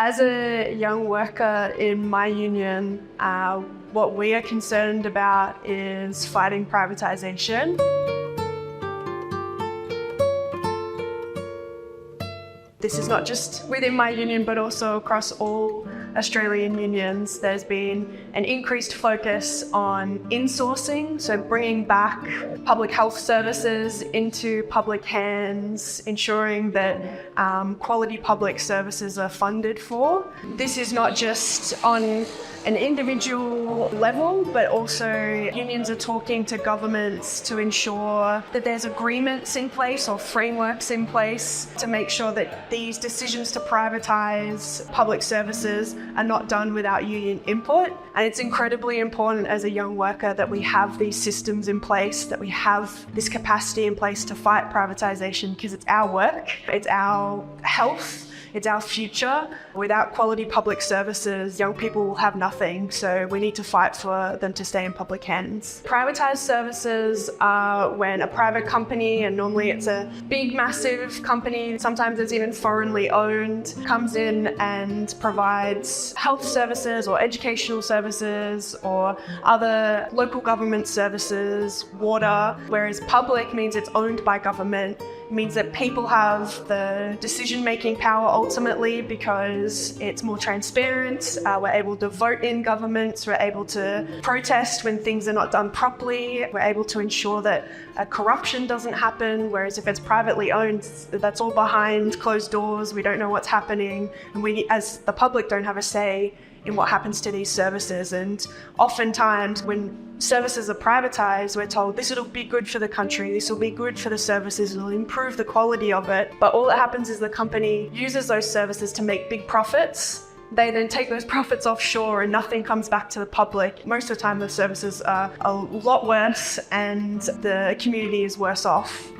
As a young worker in my union, what we are concerned about is fighting privatisation. This is not just within my union, but also across all Australian unions. There's been an increased focus on insourcing, so bringing back public health services into public hands, ensuring that quality public services are funded for. This is not just on an individual level, but also unions are talking to governments to ensure that there's agreements in place or frameworks in place to make sure that these decisions to privatise public services are not done without union input. And it's incredibly important as a young worker that we have these systems in place, that we have this capacity in place to fight privatisation, because it's our work, it's our health, it's our future. Without quality public services, young people will have nothing, so we need to fight for them to stay in public hands. Privatised services are when a private company, and normally it's a big, massive company, sometimes it's even foreignly owned, comes in and provides health services or educational services or other local government services, water, whereas public means it's owned by government. It means that people have the decision-making power ultimately because it's more transparent. We're able to vote in governments, we're able to protest when things are not done properly, we're able to ensure that corruption doesn't happen, whereas if it's privately owned, that's all behind closed doors, we don't know what's happening, and we as the public don't have a say in what happens to these services. And oftentimes when services are privatised, we're told this will be good for the country, this will be good for the services, it'll improve the quality of it. But all that happens is the company uses those services to make big profits. They then take those profits offshore and nothing comes back to the public. Most of the time the services are a lot worse and the community is worse off.